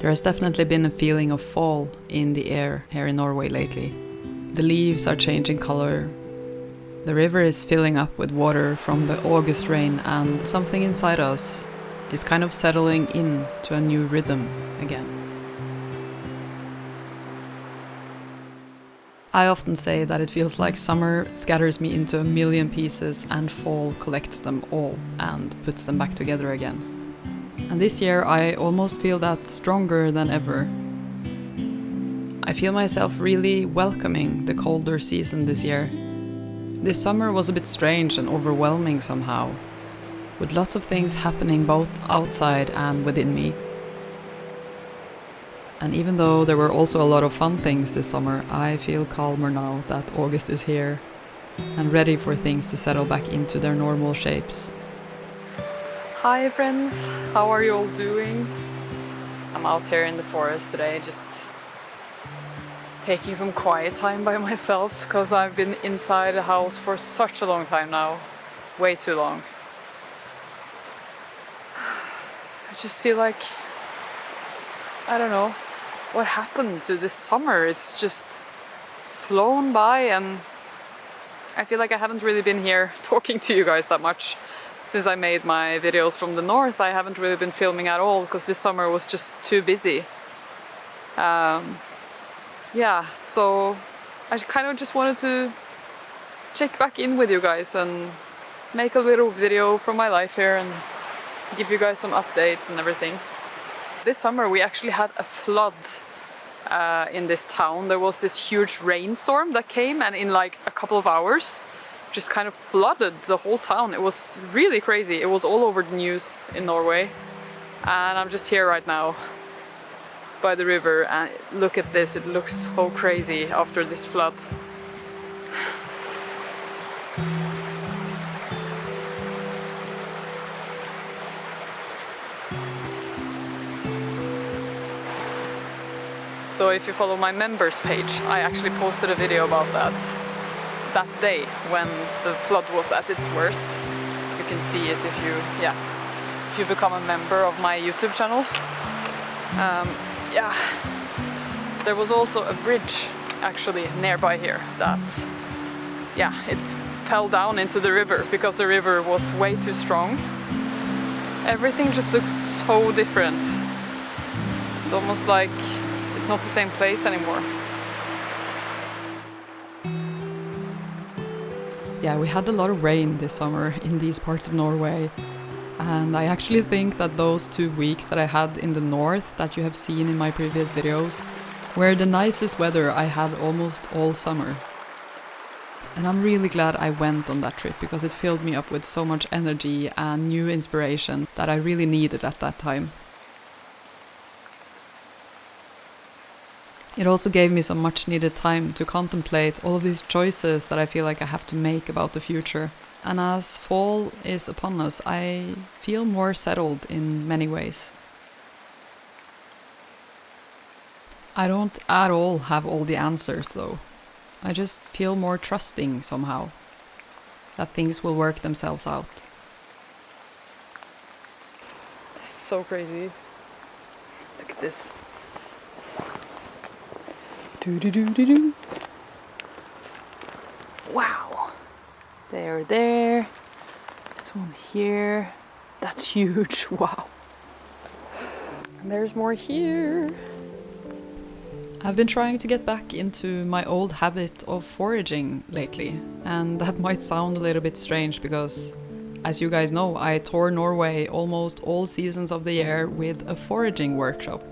There has definitely been a feeling of fall in the air here in Norway lately. The leaves are changing color. The river is filling up with water from the August rain, and something inside us is kind of settling in to a new rhythm again. I often say that it feels like summer scatters me into a million pieces and fall collects them all and puts them back together again. And this year I almost feel that stronger than ever. I feel myself really welcoming the colder season this year. This summer was a bit strange and overwhelming somehow, with lots of things happening both outside and within me. And even though there were also a lot of fun things this summer, I feel calmer now that August is here and ready for things to settle back into their normal shapes. Hi friends, how are you all doing? I'm out here in the forest today, just taking some quiet time by myself because I've been inside the house for such a long time now, way too long. I just feel like, I don't know, what happened to this summer? It's just flown by, and I feel like I haven't really been here talking to you guys that much. Since I made my videos from the north, I haven't really been filming at all because this summer was just too busy. So I kind of just wanted to check back in with you guys and make a little video from my life here and give you guys some updates and everything. This summer we actually had a flood in this town. There was this huge rainstorm that came, and in like a couple of hours just kind of flooded the whole town. It was really crazy. It was all over the news in Norway. And I'm just here right now by the river, and look at this. It looks so crazy after this flood. So if you follow my members page, I actually posted a video about that day when the flood was at its worst. You can see it if you become a member of my YouTube channel. There was also a bridge actually nearby here that it fell down into the river because the river was way too strong. Everything just looks so different. It's almost like it's not the same place anymore. Yeah, we had a lot of rain this summer in these parts of Norway, and I actually think that those 2 weeks that I had in the north that you have seen in my previous videos were the nicest weather I had almost all summer. And I'm really glad I went on that trip because it filled me up with so much energy and new inspiration that I really needed at that time. It also gave me some much needed time to contemplate all of these choices that I feel like I have to make about the future. And as fall is upon us, I feel more settled in many ways. I don't at all have all the answers though. I just feel more trusting somehow that things will work themselves out. So crazy. Look at this. Do-do-do-do-do. Wow. There. This one here. That's huge. Wow. And there's more here. I've been trying to get back into my old habit of foraging lately. And that might sound a little bit strange because, as you guys know, I tour Norway almost all seasons of the year with a foraging workshop.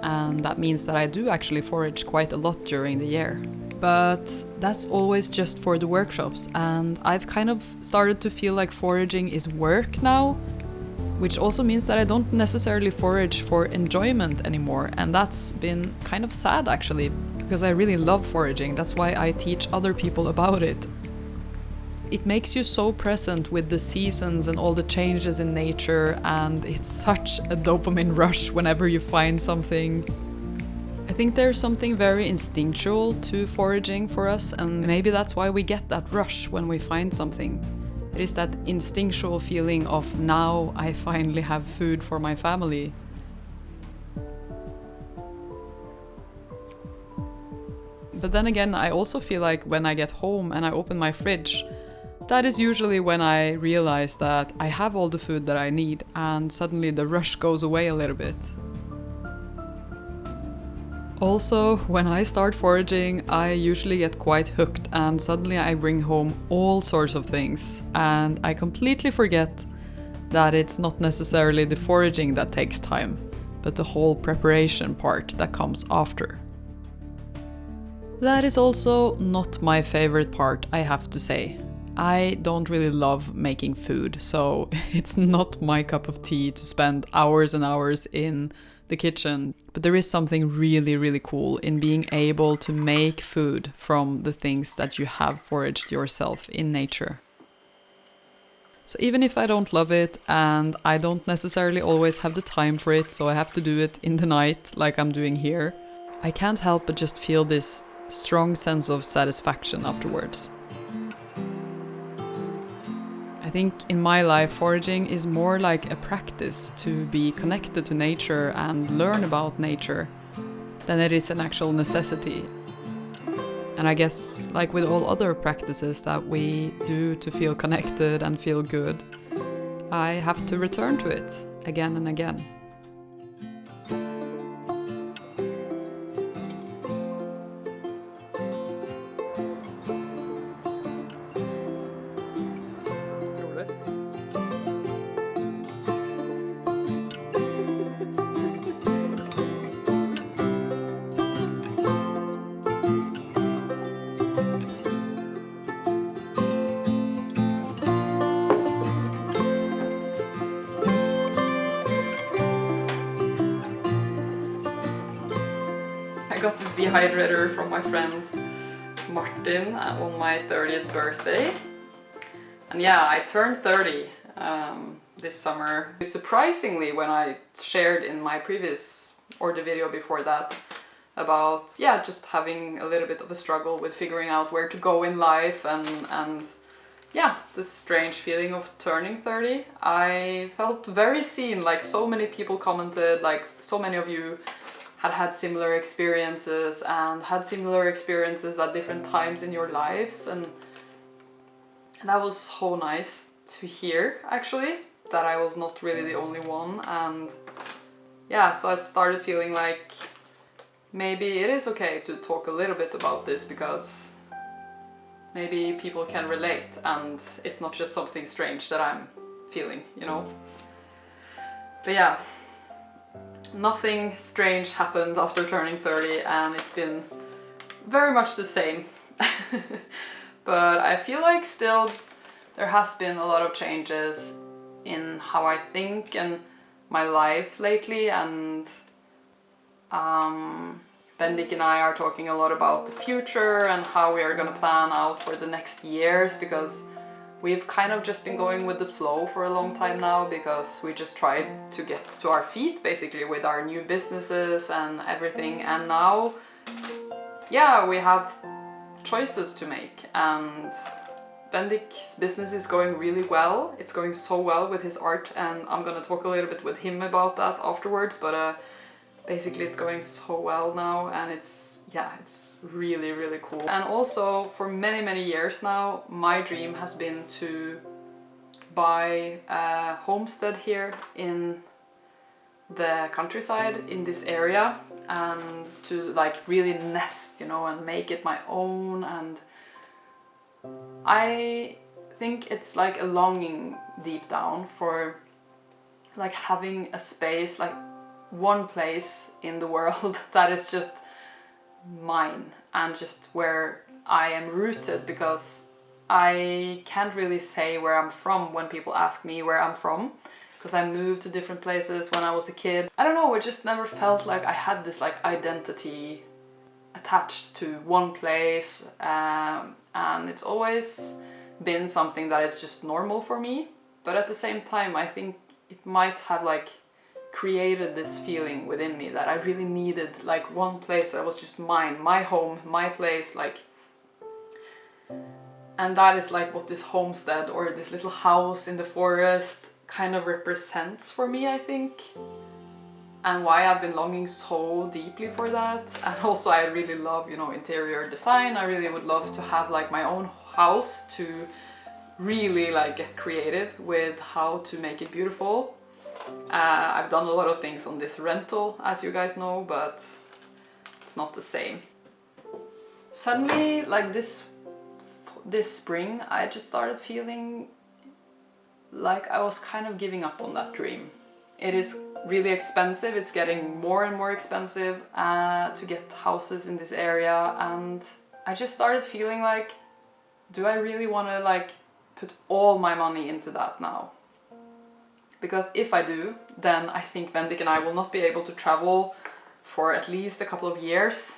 And that means that I do actually forage quite a lot during the year. But that's always just for the workshops, and I've kind of started to feel like foraging is work now, which also means that I don't necessarily forage for enjoyment anymore, and that's been kind of sad actually, because I really love foraging. That's why I teach other people about it. It makes you so present with the seasons and all the changes in nature, and it's such a dopamine rush whenever you find something. I think there's something very instinctual to foraging for us, and maybe that's why we get that rush when we find something. It is that instinctual feeling of now I finally have food for my family. But then again, I also feel like when I get home and I open my fridge, that is usually when I realize that I have all the food that I need, and suddenly the rush goes away a little bit. Also, when I start foraging, I usually get quite hooked, and suddenly I bring home all sorts of things, and I completely forget that it's not necessarily the foraging that takes time, but the whole preparation part that comes after. That is also not my favorite part, I have to say. I don't really love making food, so it's not my cup of tea to spend hours and hours in the kitchen. But there is something really, really cool in being able to make food from the things that you have foraged yourself in nature. So even if I don't love it, and I don't necessarily always have the time for it, so I have to do it in the night like I'm doing here, I can't help but just feel this strong sense of satisfaction afterwards. I think in my life, foraging is more like a practice to be connected to nature and learn about nature than it is an actual necessity. And I guess, like with all other practices that we do to feel connected and feel good, I have to return to it again and again. I got this dehydrator from my friend Martin on my 30th birthday. And yeah, I turned 30 this summer. Surprisingly, when I shared in my previous, or the video before that, about just having a little bit of a struggle with figuring out where to go in life and this strange feeling of turning 30, I felt very seen. Like, so many people commented, like so many of you had similar experiences and had similar experiences at different times in your lives, and that was so nice to hear, actually, that I was not really the only one. And yeah, so I started feeling like maybe it is okay to talk a little bit about this, because maybe people can relate and it's not just something strange that I'm feeling, you know? But yeah, nothing strange happened after turning 30, and it's been very much the same. But I feel like still there has been a lot of changes in how I think and my life lately, and Bendik and I are talking a lot about the future and how we are going to plan out for the next years, because we've kind of just been going with the flow for a long time now, because we just tried to get to our feet basically with our new businesses and everything, and now we have choices to make. And Bendik's business is going really well. It's going so well with his art, and I'm gonna talk a little bit with him about that afterwards, but basically it's going so well now, and it's really, really cool. And also, for many, many years now, my dream has been to buy a homestead here in the countryside in this area, and to like really nest, you know, and make it my own. And I think it's like a longing deep down for like having a space, like one place in the world that is just mine and just where I am rooted, because I can't really say where I'm from when people ask me where I'm from, because I moved to different places when I was a kid. I don't know, it just never felt like I had this like identity attached to one place, and it's always been something that is just normal for me. But at the same time, I think it might have like created this feeling within me that I really needed like one place that was just mine, my home, my place, like. And that is like what this homestead or this little house in the forest kind of represents for me, I think. and why I've been longing so deeply for that. And also I really love, you know, interior design. I really would love to have like my own house to really like get creative with how to make it beautiful. I've done a lot of things on this rental, as you guys know, but it's not the same. Suddenly, like this spring, I just started feeling like I was kind of giving up on that dream. It is really expensive. It's getting more and more expensive to get houses in this area, and I just started feeling like, do I really want to like put all my money into that now? Because if I do, then I think Bendik and I will not be able to travel for at least a couple of years.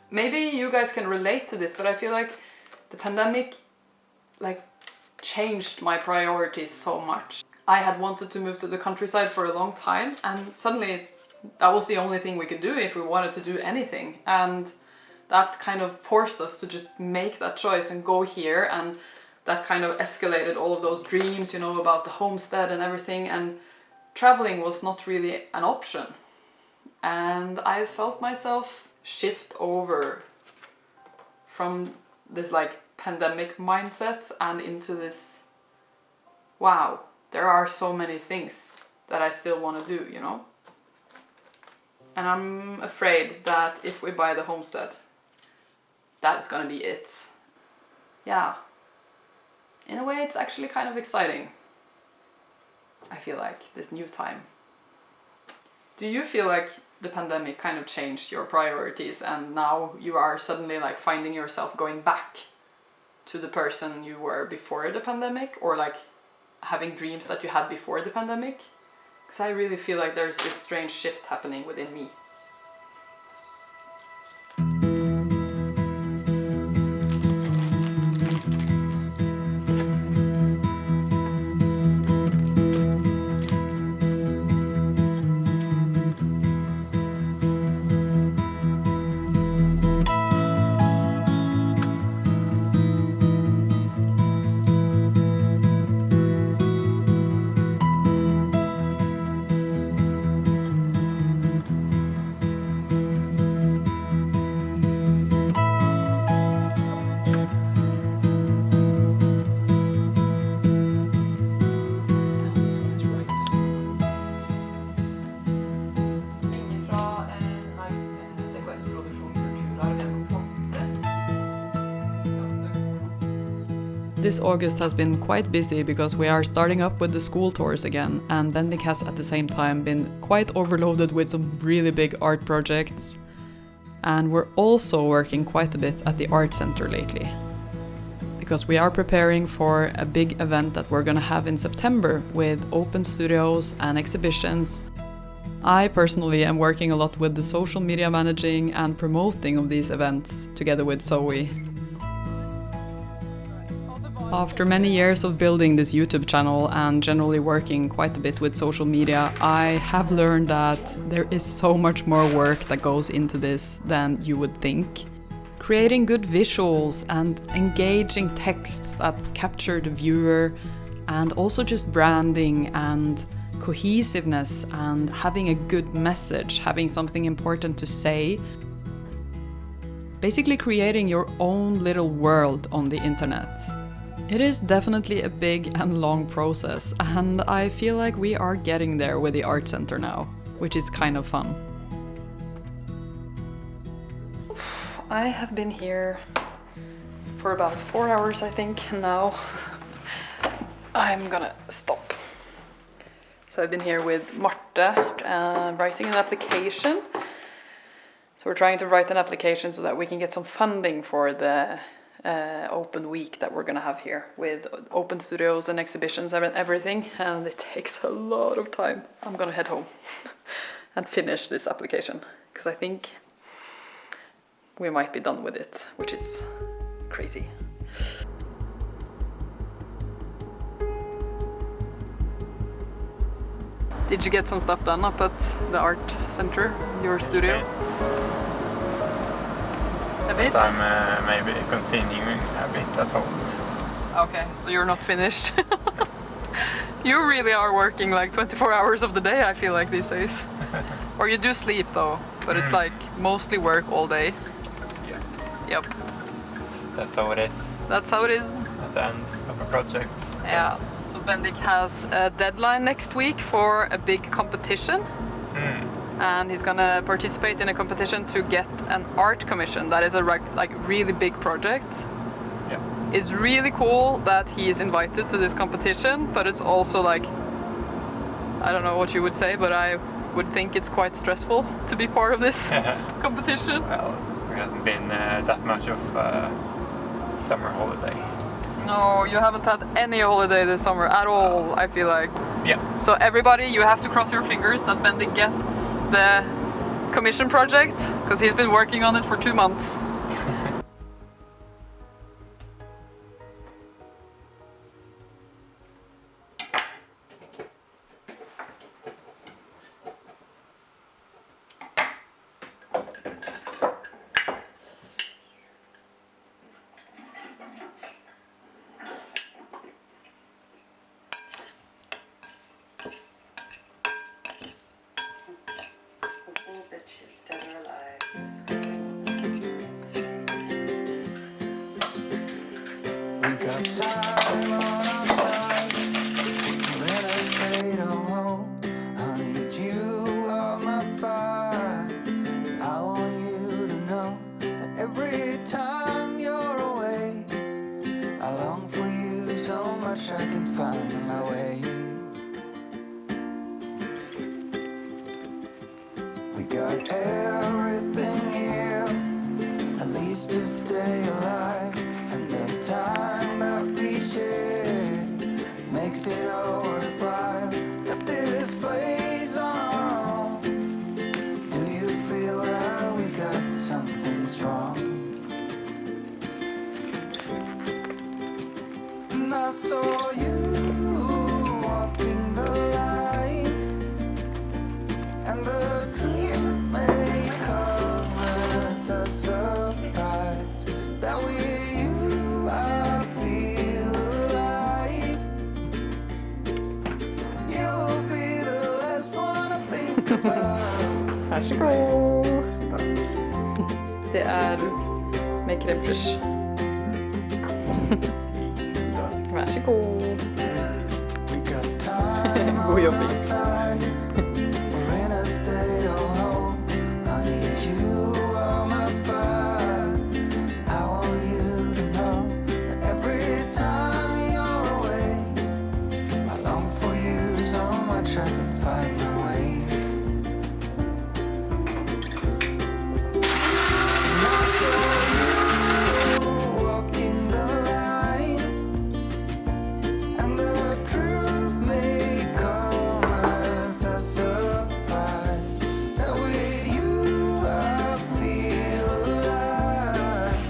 Maybe you guys can relate to this, but I feel like the pandemic like changed my priorities so much. I had wanted to move to the countryside for a long time, and suddenly that was the only thing we could do if we wanted to do anything. And that kind of forced us to just make that choice and go here, and that kind of escalated all of those dreams, you know, about the homestead and everything, and traveling was not really an option. And I felt myself shift over from this like pandemic mindset and into this, wow, there are so many things that I still want to do, you know? And I'm afraid that if we buy the homestead, that is gonna be it. Yeah. In a way, it's actually kind of exciting. I feel like this new time. Do you feel like the pandemic kind of changed your priorities and now you are suddenly like finding yourself going back to the person you were before the pandemic, or like having dreams that you had before the pandemic? Because I really feel like there's this strange shift happening within me. This August has been quite busy because we are starting up with the school tours again, and Bendik has at the same time been quite overloaded with some really big art projects. And we're also working quite a bit at the art center lately, because we are preparing for a big event that we're gonna have in September with open studios and exhibitions. I personally am working a lot with the social media managing and promoting of these events together with Zoe. After many years of building this YouTube channel and generally working quite a bit with social media, I have learned that there is so much more work that goes into this than you would think. Creating good visuals and engaging texts that capture the viewer, and also just branding and cohesiveness and having a good message, having something important to say. Basically creating your own little world on the internet. It is definitely a big and long process, and I feel like we are getting there with the art center now, which is kind of fun. I have been here for about 4 hours, I think, and now I'm gonna stop. So I've been here with Marte, writing an application. So we're trying to write an application so that we can get some funding for the open week that we're gonna have here with open studios and exhibitions and everything, and it takes a lot of time. I'm gonna head home and finish this application because I think we might be done with it, which is crazy. Did you get some stuff done up at the art center, your studio? A bit? But I'm maybe continuing a bit at home. Okay, so you're not finished. You really are working like 24 hours of the day, I feel like these days. Or you do sleep though, but it's like mostly work all day. Yeah. Yep. That's how it is. That's how it is. At the end of a project. Yeah. So Bendik has a deadline next week for a big competition. And he's gonna participate in a competition to get an art commission. That is a like really big project. Yeah. It's really cool that he is invited to this competition, but it's also like, I don't know what you would say, but I would think it's quite stressful to be part of this competition. Well, there hasn't been that much of summer holiday. No, you haven't had any holiday this summer at all, I feel like. Yeah. So everybody, you have to cross your fingers that Bendik gets the commission project, because he's been working on it for 2 months. We got time on our side. We're in a state of hope. I need you on my fire. I want you to know that every time you're away, I long for you so much I can find my way. We got everything here, at least to stay alive. And the time that we share makes it all worthwhile. Got this place on our own. Do you feel that we got something strong? And I saw you walking the line, and the truth may come as a surprise. That with you I feel alive. You'll be the last one I think about. Varsågod! Det är med crème Varsågod! We got time God on jobbing. our side. We're in a state of hope. I need you on my fire. I want you to know that every time you're away, I long for you so much I can find my way. And I saw you walking the line, and the truth may come as a surprise. That with you I feel alive.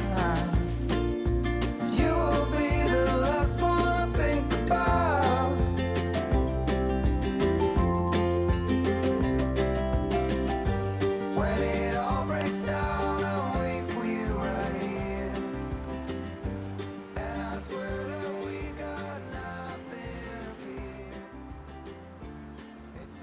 You will be the last one I think about. When it all breaks down, I'll wait for you right here. And I swear that we got nothing to fear. It's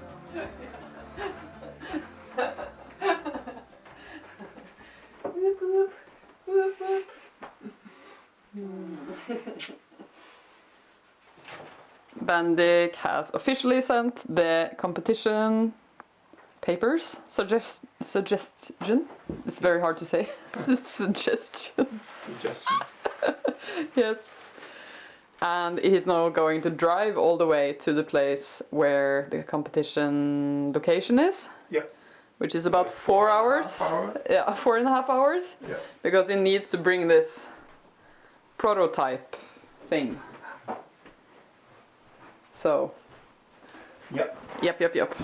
Bendik has officially sent the competition papers, suggestion. It's very hard to say. Suggestion. Yes. And he's now going to drive all the way to the place where the competition location is. Yeah. Which is about 4 hours. Yeah, 4.5 hours. Yeah. Because he needs to bring this prototype thing. So. Yep. Yep.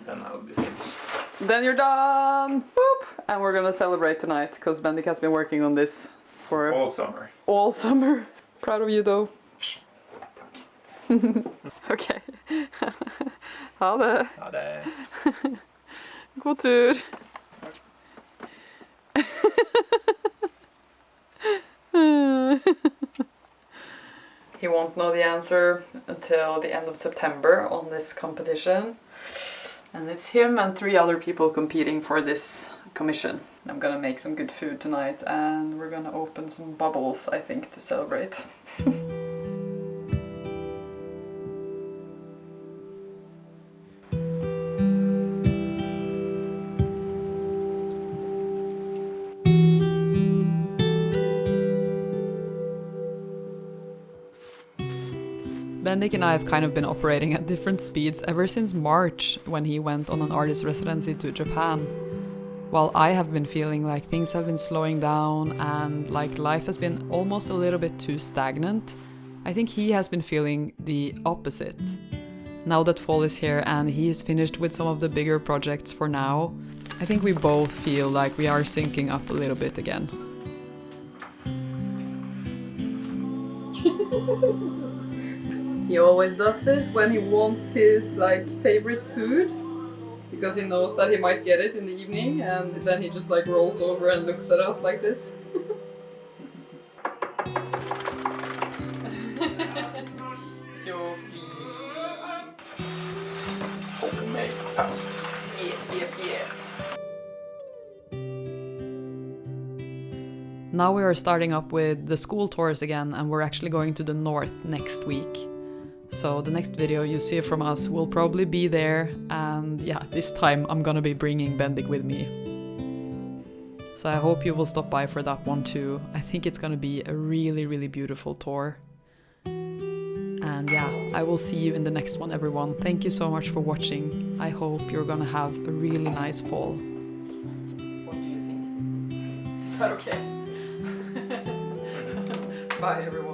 Then I'll be finished. Then you're done! Boop! And we're gonna celebrate tonight because Bendik has been working on this for All summer. all summer. Proud of you though. Okej. Ha det. Ja, det God tur. He won't know the answer until the end of September on this competition. And it's him and 3 other people competing for this commission. I'm gonna make some good food tonight and we're gonna open some bubbles, I think, to celebrate. Bendik and I have kind of been operating at different speeds ever since March when he went on an artist residency to Japan. While I have been feeling like things have been slowing down and like life has been almost a little bit too stagnant, I think he has been feeling the opposite. Now that fall is here and he is finished with some of the bigger projects for now, I think we both feel like we are syncing up a little bit again. He always does this when he wants his favorite food, because he knows that he might get it in the evening, and then he just rolls over and looks at us like this. Homemade pasta. Yeah. Now we are starting up with the school tours again, and we're actually going to the north next week. So the next video you see from us will probably be there, and yeah, this time I'm gonna be bringing Bendik with me. So I hope you will stop by for that one too. I think it's gonna be a really, really beautiful tour. And yeah, I will see you in the next one, everyone. Thank you so much for watching. I hope you're gonna have a really nice fall. What do you think? Is that okay? Bye, everyone.